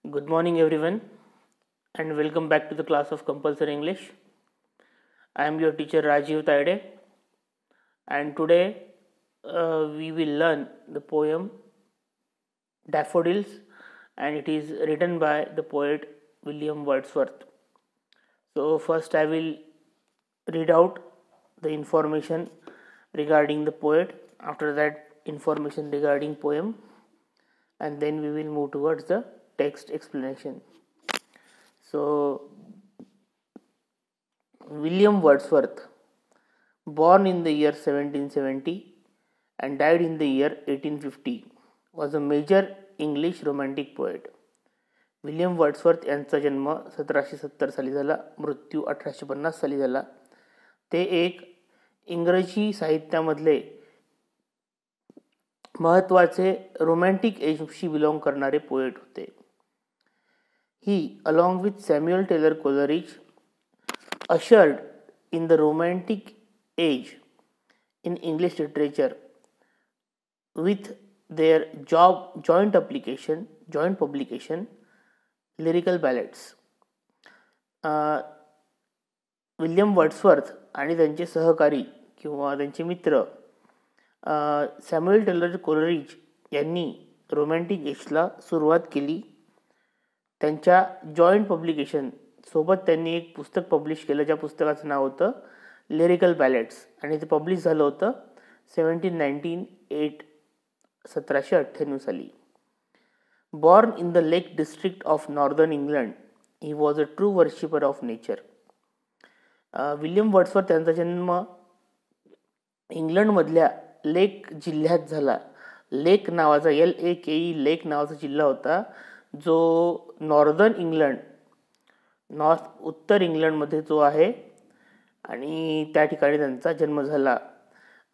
Good morning, everyone, and welcome back to the class of Compulsory English. I am your teacher Rajiv Taide, and today we will learn the poem Daffodils, and it is written by the poet William Wordsworth. So, first, I will read out the information regarding the poet, after that, information regarding poem, and then we will move towards the text explanation. So, William Wordsworth, born in the year 1770 and died in the year 1850, was a major English romantic poet. William Wordsworth यांचा जन्म 1770 साली झाला, मृत्यू 1850 साली झाला. ते एक इंग्रजी साहित्यामधले महत्त्वाचे रोमॅन्टिक एजशी बिलॉंग करणारे पोएट होते. He along with Samuel Taylor Coleridge ushered in the romantic age in English literature with their joint publication lyrical ballads. William Wordsworth आणि त्यांचे सहकारी किंवा त्यांचे मित्र सॅम्युअल टेलर कोलरिज यांनी रोमॅन्टिक एजला सुरुवात केली. त्यांच्या जॉईंट पब्लिकेशन सोबत त्यांनी एक पुस्तक पब्लिश केलं, ज्या पुस्तकाचं नाव होतं लिरिकल बॅलेट्स, आणि ते पब्लिश झालं होतं 1798 साली. Born in the lake district of northern England, he was a true worshipper of nature. William Wordsworth यांचा जन्म इंग्लंडमधल्या लेक जिल्ह्यात झाला. लेक नावाचा LAKE लेक नावाचा जिल्हा होता, जो उत्तर इंग्लंडमध्ये जो आहे, आणि त्या ठिकाणी त्यांचा जन्म झाला.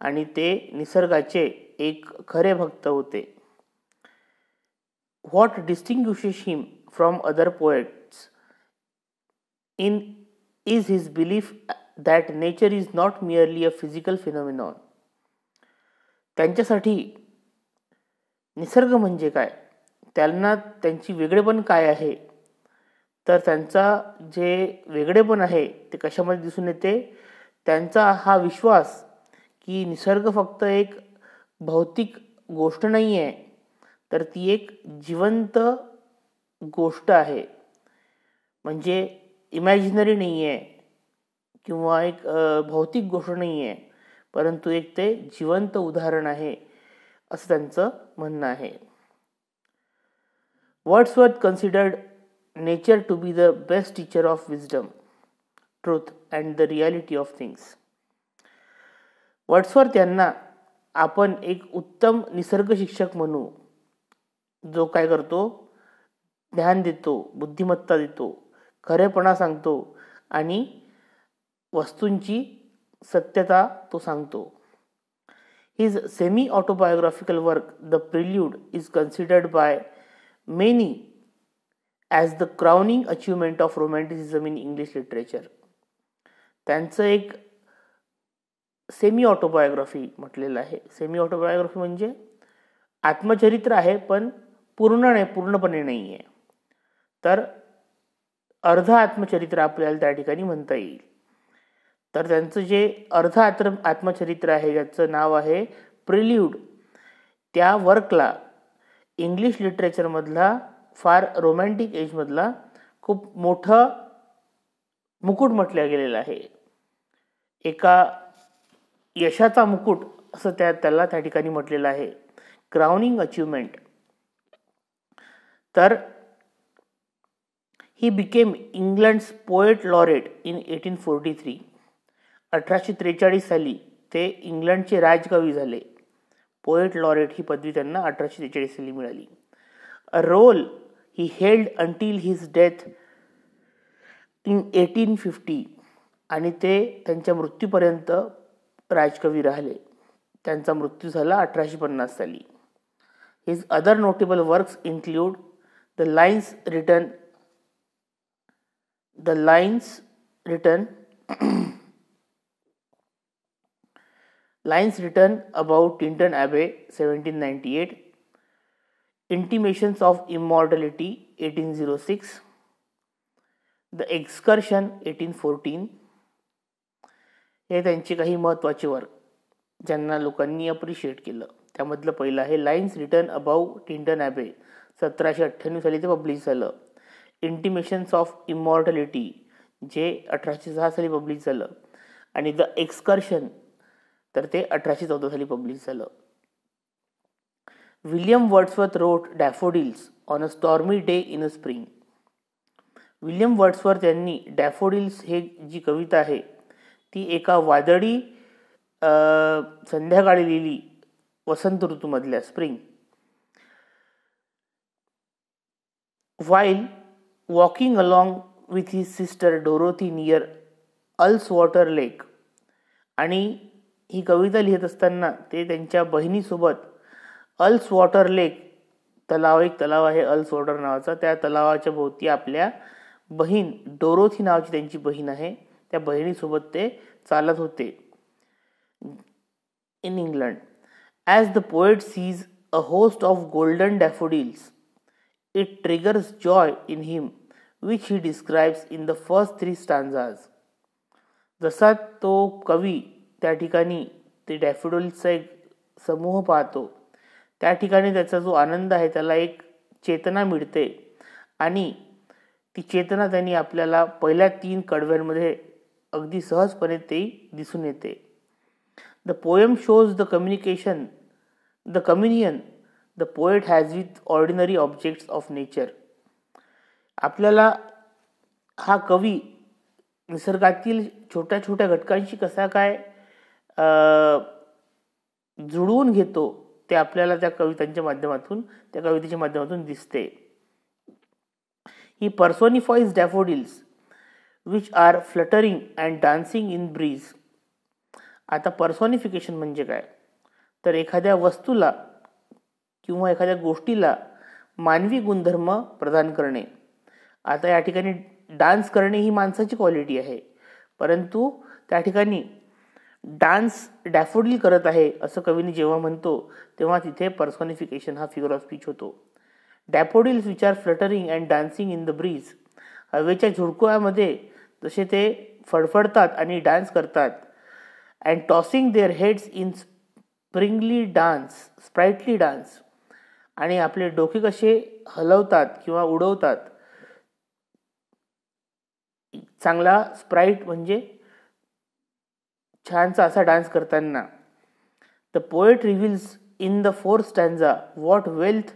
आणि ते निसर्गाचे एक खरे भक्त होते. What distinguishes him from other poets is his belief that nature is not merely a physical phenomenon. त्यांच्यासाठी निसर्ग म्हणजे काय, त्यांना त्यांची वेगळेपण काय आहे, तर त्यांचा जे वेगळेपण आहे ते कशामध्ये दिसून येते. त्यांचा हा विश्वास की निसर्ग फक्त एक भौतिक गोष्ट नाही आहे, तर ती एक जिवंत गोष्ट आहे. म्हणजे इमॅजिनरी नाही आहे किंवा एक भौतिक गोष्ट नाही आहे, परंतु एक ते जिवंत उदाहरण आहे, असं त्यांचं म्हणणं आहे. Wordsworth considered nature to be the best teacher of wisdom, truth and the reality of things. Wordsworth यांना आपण एक उत्तम निसर्ग शिक्षक म्हणू, जो काय करतो, ज्ञान देतो, बुद्धिमत्ता देतो, खरेपणा सांगतो आणि वस्तूंची सत्यता तो सांगतो. His semi-autobiographical work, The Prelude, is considered by many as the crowning achievement of romanticism in English literature. त्यांचं एक सेमी ऑटोबायोग्राफी म्हटलेलं आहे. सेमी ऑटोबायोग्राफी म्हणजे आत्मचरित्र आहे, पण पूर्णपणे नाही आहे, तर अर्ध आत्मचरित्र आपल्याला त्या ठिकाणी म्हणता येईल. तर त्यांचं जे अर्ध आत्मचरित्र आहे, ज्याचं नाव आहे प्रिल्यूड, त्या वर्कला इंग्लिश लिटरेचरमधला फार रोमॅन्टिक एजमधला खूप मोठं मुकुट म्हटलं गेलेलं आहे. एका यशाचा मुकुट असं त्याला त्या ठिकाणी म्हटलेलं आहे, क्राउनिंग अचिव्हमेंट. तर he became England's poet laureate in 1843. 1843 साली ते इंग्लंडचे राजकवी झाले. पोएट लॉरेट ही पदवी त्यांना 1843 साली मिळाली. A role he held until his death in 1850, आणि ते त्यांच्या मृत्यूपर्यंत राजकवी राहिले. त्यांचा मृत्यू झाला 1850 साली. His other notable works include the lines written about Tinton Abbey 1798, intimations of immortality 1806, the excursion 1814. हे त्यांचे काही महत्त्वाचे वर्क ज्यांना लोकांनी अप्रिशिएट केलं. त्यामधलं पहिलं आहे लाईन्स रिटर्न अबाउव टिंटन ॲबे, 1798 साली ते पब्लिश झालं. इंटिमेशन्स ऑफ इमॉर्टॅलिटी जे 1806 साली पब्लिश झालं. आणि द एक्सकर्शन तर ते 1814 साली पब्लिश झालं. William Wordsworth wrote daffodils on a stormy day in a spring. William Wordsworth यांनी डॅफोडिल्स हे जी कविता आहे ती एका वादळी संध्याकाळी लिहिली, वसंत ऋतूमधल्या, spring. While walking along with his sister Dorothy near Ullswater Lake, आणि ही कविता लिहित असताना ते त्यांच्या बहिणीसोबत अल्सवॉटर लेक तलाव, एक तलाव आहे अल्सवॉटर नावाचा, त्या तलावाच्या भोवती आपल्या बहीण डोरोथी नावाची त्यांची बहीण आहे, त्या बहिणीसोबत ते चालत होते. In England, as the poet sees a host of golden daffodils, it triggers joy in him which he describes in the first 3 stanzas. जसा तो कवी त्या ठिकाणी ते डॅफोडिल्सचा एक समूह पाहतो, त्या ठिकाणी त्याचा जो आनंद आहे त्याला एक चेतना मिळते आणि ती चेतना त्यांनी आपल्याला पहिल्या 3 कडव्यांमध्ये अगदी सहजपणे ते दिसून येते. The poem shows the communication the communion the poet has with ordinary objects of nature. आपल्याला हा कवी निसर्गातील छोट्या छोट्या घटकांशी कसा काय जुळवून घेतो ते आपल्याला त्या कवितेच्या माध्यमातून दिसते. He personifies daffodils which are fluttering and dancing in breeze. आता पर्सोनिफिकेशन म्हणजे काय, तर एखाद्या वस्तूला किंवा एखाद्या गोष्टीला मानवी गुणधर्म प्रदान करणे. आता या ठिकाणी डान्स करणे ही माणसाची क्वालिटी आहे, परंतु त्या ठिकाणी डान्स डॅफोडिल करत आहे असं कवीने जेव्हा म्हणतो तेव्हा तिथे पर्सोनिफिकेशन हा फिगर ऑफ स्पीच होतो. Daffodils which are fluttering and dancing in the breeze, हवेच्या झुळकुळ्यामध्ये जसे ते फडफडतात आणि डान्स करतात. And tossing their heads in sprightly dance, आणि आपले डोके कसे हलवतात किंवा उडवतात, चांगला स्प्राइट म्हणजे छानसा असा डान्स करताना. The poet reveals in the 4th stanza what wealth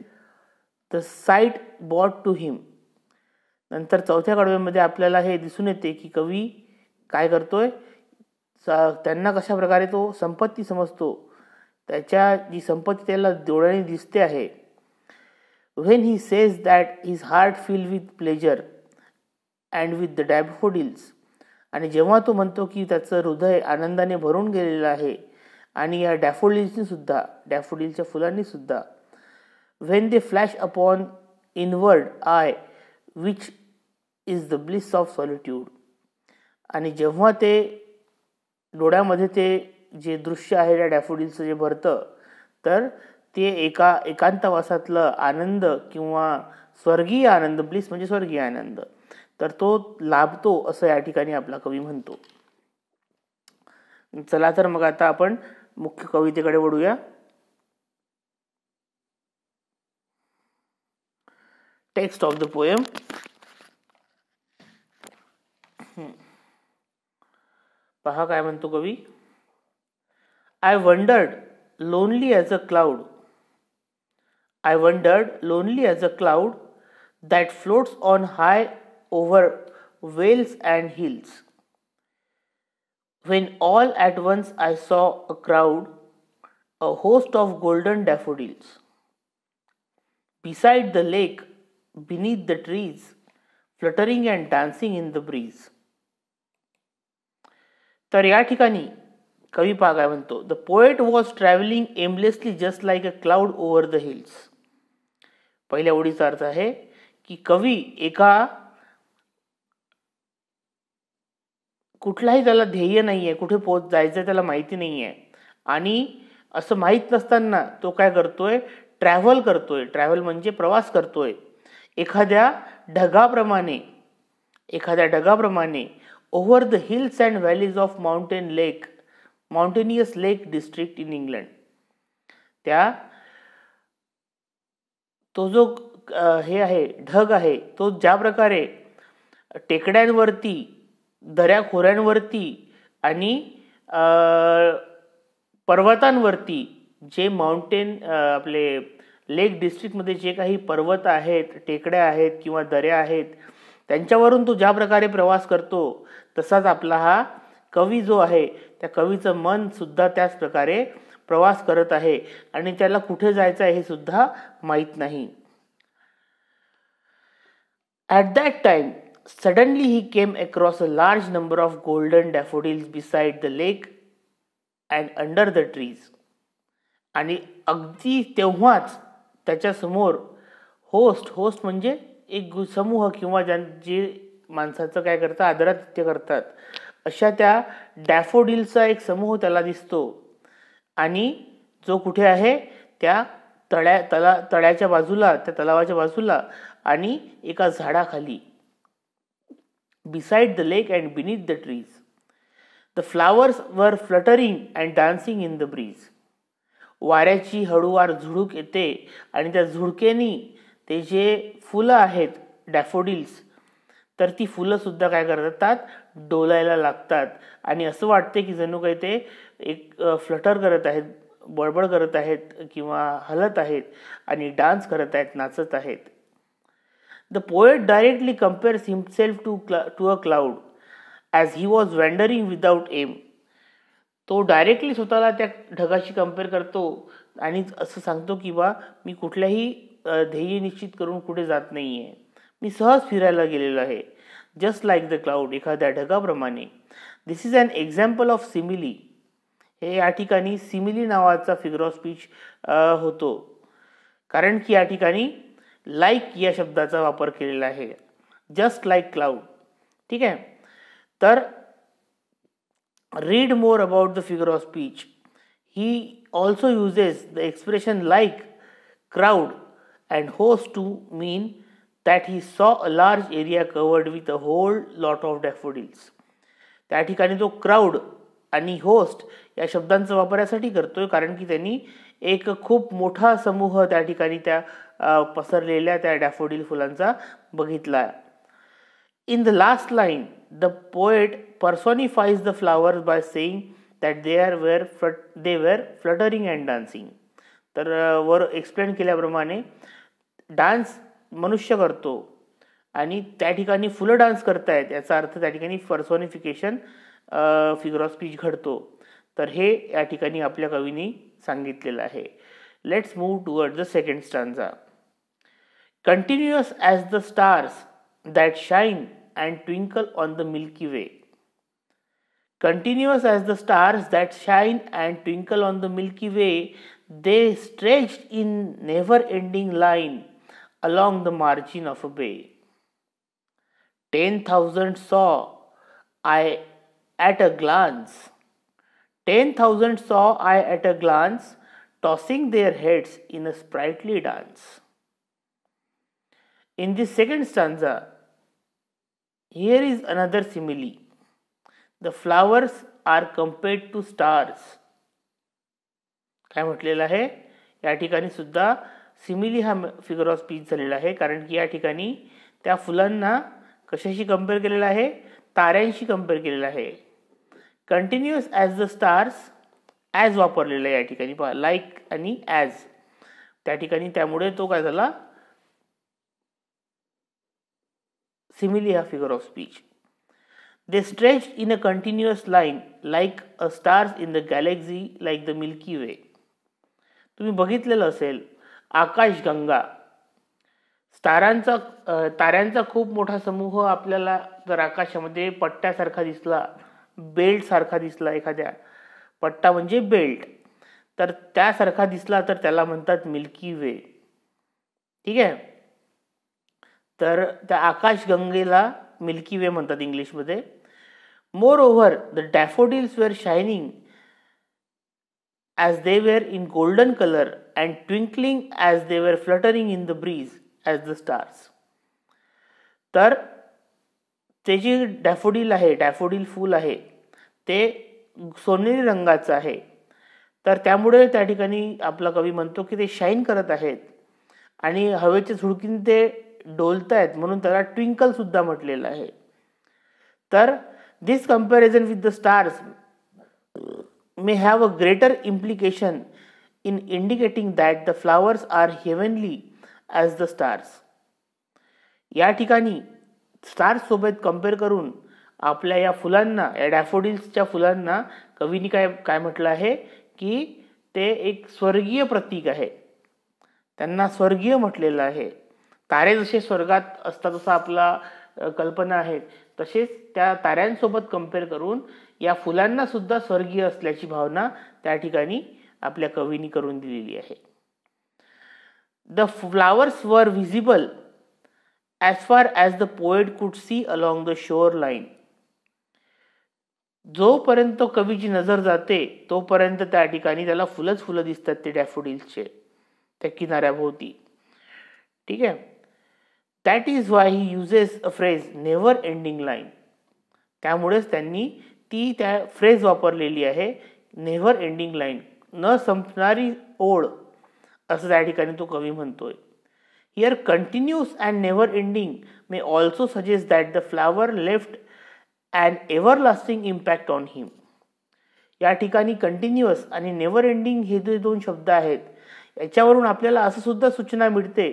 the sight bought to him. नंतर 4थ्या कडव्यामध्ये आपल्याला हे दिसून येते की कवी काय करतोय, त्यांना कशा प्रकारे तो संपत्ती समजतो, त्याच्या जी संपत्ती त्याला डोळ्याने दिसते आहे. When he says that his heart filled with pleasure and with the daffodils, आणि जेव्हा तो म्हणतो की त्याचं हृदय आनंदाने भरून गेलेलं आहे आणि या डॅफोडिल्सच्या फुलांनी सुद्धा. when they flash upon inward eye which is the bliss of solitude, आणि जेव्हा ते डोळ्यामध्ये ते जे दृश्य आहे त्या डॅफोडिल्सचं जे भरतं तर ते एका एकांतवासातलं आनंद किंवा स्वर्गीय आनंद, ब्लिस म्हणजे स्वर्गीय आनंद, तर तो लाभतो असं या ठिकाणी आपला कवी म्हणतो. चला तर मग आता आपण मुख्य कवितेकडे वळूया. Text of the poem. पहा काय म्हणतो कवी. I wandered lonely as a cloud that floats on high over vales and hills. When all at once I saw a crowd, a host of golden daffodils. Beside the lake, beneath the trees, fluttering and dancing in the breeze. तर या ठिकाणी कवी पहा काय म्हणतो. The poet was travelling aimlessly just like a cloud over the hills. पहिल्या ओळीचा अर्थ आहे की कवी एका कुठलाही त्याला ध्येय नाहीये, कुठे जायचं त्याला माहिती नाहीये, आणि असं माहीत नसताना तो काय करतोय, ट्रॅव्हल करतोय, ट्रॅव्हल म्हणजे प्रवास करतोय एखाद्या ढगाप्रमाणे over the hills and valleys of mountainous lake district in England. तो जो हे आहे ढग आहे तो ज्या प्रकारे टेकड्यांवरती, दऱ्याखोऱ्यांवरती आणि पर्वतांवरती जे आपले लेक डिस्ट्रिक्टमध्ये जे काही पर्वत आहेत, टेकड्या आहेत किंवा दऱ्या आहेत, त्यांच्यावरून तो ज्या प्रकारे प्रवास करतो तसाच आपला हा कवी जो आहे त्या कवीचं मन सुद्धा त्याच प्रकारे प्रवास करत आहे आणि त्याला कुठे जायचं आहे हे सुद्धा माहीत नाही. At that time, suddenly he came across a large number of golden daffodils beside the lake and under the trees. आणि अगदी तेव्हाच त्याच्या समोर होस्ट म्हणजे एक समूह किंवा जे माणसाचं काय करतात, आदरातिथ्य करतात, अशा त्या डॅफोडिलचा एक समूह त्याला दिसतो. आणि जो कुठे आहे त्या तळ्याच्या बाजूला, त्या तलावाच्या बाजूला आणि एका झाडाखाली. Beside the lake and beneath the trees the flowers were fluttering and dancing in the breeze. वाऱ्याची हळूवार झुळूक येते आणि त्या झुळकेनी ते जे फुलं आहेत डॅफोडिल्स, तर ती फुलं सुद्धा काय करतात, डोलायला लागतात आणि असं वाटते की जणू काही ते एक फ्लटर करत आहेत, बडबड करत आहेत किंवा हलत आहेत आणि डान्स करत आहेत, नाचत आहेत. The poet directly compares himself to a cloud as he was wandering without aim. तो डायरेक्टली स्वतःला त्या ढगाशी कम्पेअर करतो आणि असं सांगतो की बा मी कुठल्याही ध्येय निश्चित करून कुठे जात नाही आहे, मी सहज फिरायला गेलेलो आहे. जस्ट लाईक द क्लाउड, एखाद्या ढगाप्रमाणे. This is an example of simile. हे या ठिकाणी सिमिली नावाचा फिगर ऑफ स्पीच होतो, कारण की या ठिकाणी लाईक या शब्दाचा वापर केलेला आहे. Just like cloud. ठीक आहे. तर read more about the figure of speech. He also uses the expression like, crowd and host to mean that he saw a large area covered with a whole lot of daffodils. त्या ठिकाणी तो crowd आणि host या शब्दांचा वापर यासाठी करतोय कारण की त्यांनी एक खूप मोठा समूह त्या ठिकाणी त्या पसरलेल्या त्या डॅफोडिल फुलांचा बघितला. In the last line, the poet personifies the flowers by saying that they were fluttering and dancing. तर वर एक्सप्लेन केल्याप्रमाणे डान्स मनुष्य करतो आणि त्या ठिकाणी फुलं डान्स करतायत, याचा अर्थ त्या ठिकाणी पर्सोनिफिकेशन फिगर ऑफ स्पीच घडतो. तर हे या ठिकाणी आपल्या कवीने सांगितलेलं आहे. Let's move toward the second stanza. Continuous as the stars that shine and twinkle on the Milky Way. Continuous as the stars that shine and twinkle on the Milky Way, they stretched in never-ending line along the margin of a bay. 10,000 saw I at a glance. 10,000 saw I at a glance, tossing their heads in a sprightly dance. In this second stanza, here is another simile. The flowers are compared to stars. काय म्हटलेलं आहे या ठिकाणी सुद्धा simile हा figure of speech झालेला आहे, कारण की या ठिकाणी त्या फुलांना कशाशी कम्पेअर केलेलं आहे, ताऱ्यांशी कम्पेअर केलेलं आहे. Continuous as the stars, as वापरलेला आहे या ठिकाणी पहा, लाईक आणि ॲज त्या ठिकाणी, त्यामुळे तो काय झाला simile ha figure of speech. They stretched in a continuous line like a stars in the galaxy like the Milky Way. तुम्ही बघितलेलं असेल आकाशगंगा, ताऱ्यांचा खूप मोठा समूह आपल्याला जर आकाशामध्ये पट्ट्यासारखा दिसला, बेल्ट सारखा दिसला, एखाद्या पट्टा म्हणजे बेल्ट, तर त्यासारखा दिसला तर त्याला म्हणतात मिल्की वे. ठीक आहे. तर त्या आकाशगंगेला मिल्की वे म्हणतात इंग्लिशमध्ये. Moreover the daffodils were shining as they were in golden color and twinkling as they were fluttering in the breeze as the stars. तर ते जे डॅफोडिल आहे, डॅफोडिल फूल आहे, ते सोनेरी रंगाचं आहे. तर त्यामुळे त्या ठिकाणी आपला कवी म्हणतो की ते शाईन करत आहेत आणि हवेच्या झुळकीने ते डोलत आहेत, म्हणून त्याला ट्विंकल सुद्धा म्हटलेलं आहे. तर this comparison with the stars may have a greater implication in indicating that the flowers are heavenly as the stars. या ठिकाणी स्टार्स सोबत कंपेअर करून आपल्या या फुलांना, या डॅफोडिल्सच्या फुलांना कवीने काय म्हटलं आहे की ते एक स्वर्गीय प्रतीक आहे. त्यांना स्वर्गीय म्हटलेलं आहे. तारे जसे स्वर्गात असतात असं आपला कल्पना आहे, तसेच त्या ताऱ्यांसोबत कंपेअर करून या फुलांना सुद्धा स्वर्गीय असल्याची भावना त्या ठिकाणी आपल्या कवीनी करून दिलेली आहे. द फ्लावर्स वर visible as far as the poet could see along the shore line. जोपर्यंत कवीची नजर जाते तोपर्यंत त्या ठिकाणी त्याला फुलं दिसतात, ते डॅफोडिल्सचे त्या किनाऱ्याभोवती. ठीक आहे. That is why he uses a phrase never ending line. त्यामुळेच त्यांनी ती त्या फ्रेज वापरलेली आहे, नेव्हर एंडिंग लाईन, न संपणारी ओळ, असं त्या ठिकाणी तो कवी म्हणतोय. Here continuous and never ending may also suggest that the flower left and everlasting impact on him. या ठिकाणी कंटिन्युअस आणि नेव्हर एंडिंग हे जे दोन शब्द आहेत, याच्यावरून आपल्याला असं सुद्धा सूचना मिळते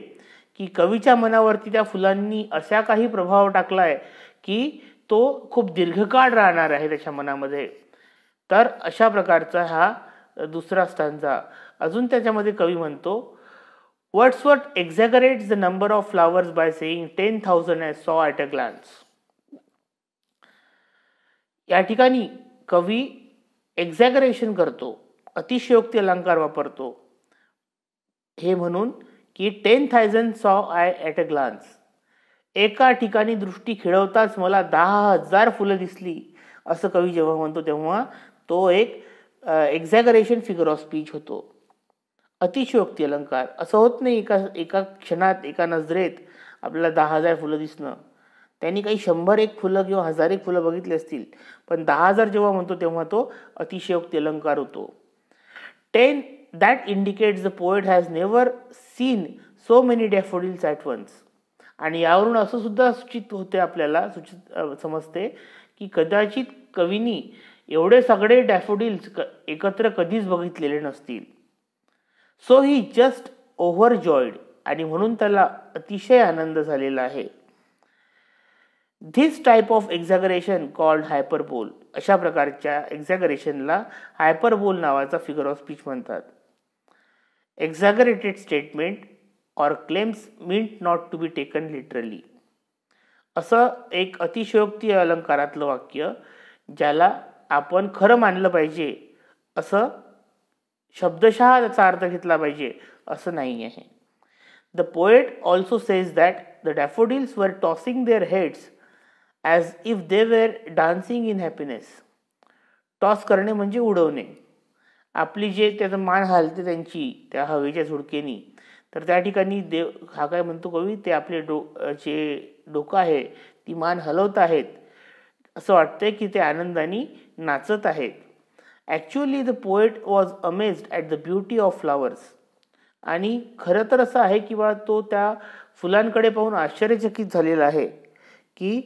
की कवीच्या मनावरती त्या फुलांनी असा काही प्रभाव टाकलाय की तो खूप दीर्घकाळ राहणार आहे त्याच्या मनामध्ये. तर अशा प्रकारचा हा दुसरा स्टांजा. अजून त्याच्यामध्ये कवी म्हणतो, Wordsworth exaggerates the number of flowers by saying 10,000 I saw at a glance. या ठिकाणी कवी एक्झॅगरेशन करतो, अतिशयोक्ती अलंकार वापरतो, हे म्हणून की 10,000 सॉ आय ॲट अ ग्लान्स. एका ठिकाणी दृष्टी खेळवताच मला 10,000 फुलं दिसली, असं कवी जेव्हा म्हणतो तेव्हा तो एक एक्झॅगरेशन फिगर ऑफ स्पीच होतो, अतिशयोक्ती अलंकार. असं होत नाही एका क्षणात, एका नजरेत आपल्याला 10,000 फुलं दिसणं. त्यांनी काही 100 फुलं किंवा 1000 फुलं बघितली असतील, पण 10,000 जेव्हा म्हणतो तेव्हा तो अतिशयोक्ती अलंकार होतो. 10 that indicates the poet has never seen so many daffodils at once. आणि यावरून असं सुद्धा सूचित होते, आपल्याला समजते की कदाचित कवीनी एवढे सगळे डॅफोडिल्स एकत्र कधीच बघितलेले नसतील. सो ही जस्ट ओव्हरजॉयड, आणि म्हणून त्याला अतिशय आनंद झालेला आहे. This type of exaggeration called hyperbole. अशा प्रकारच्या एक्झॅगरेशनला हायपरबोल नावाचा फिगर ऑफ स्पीच म्हणतात. Exaggerated statement or claims meant not to be taken literally. असं एक अतिशयोक्ती अलंकारातलं वाक्य ज्याला आपण खरं मानलं पाहिजे, असं शब्दशः त्याचा अर्थ घेतला पाहिजे असं नाही आहे. The poet also says that the daffodils were tossing their heads as if they were dancing in happiness. Toss करणे म्हणजे उडवणे. आपली जे त्याचं मान हालते त्यांची त्या हवेच्या झुळकेनी, तर त्या ठिकाणी हा काय म्हणतो कवी, ते आपले जे डोकं आहे ती मान हलवत आहेत, असं वाटतंय की ते आनंदाने नाचत आहेत. Actually the poet was amazed at the beauty of flowers. आणि खरं तर असं आहे की बा तो त्या फुलांकडे पाहून आश्चर्यचकित झालेला आहे की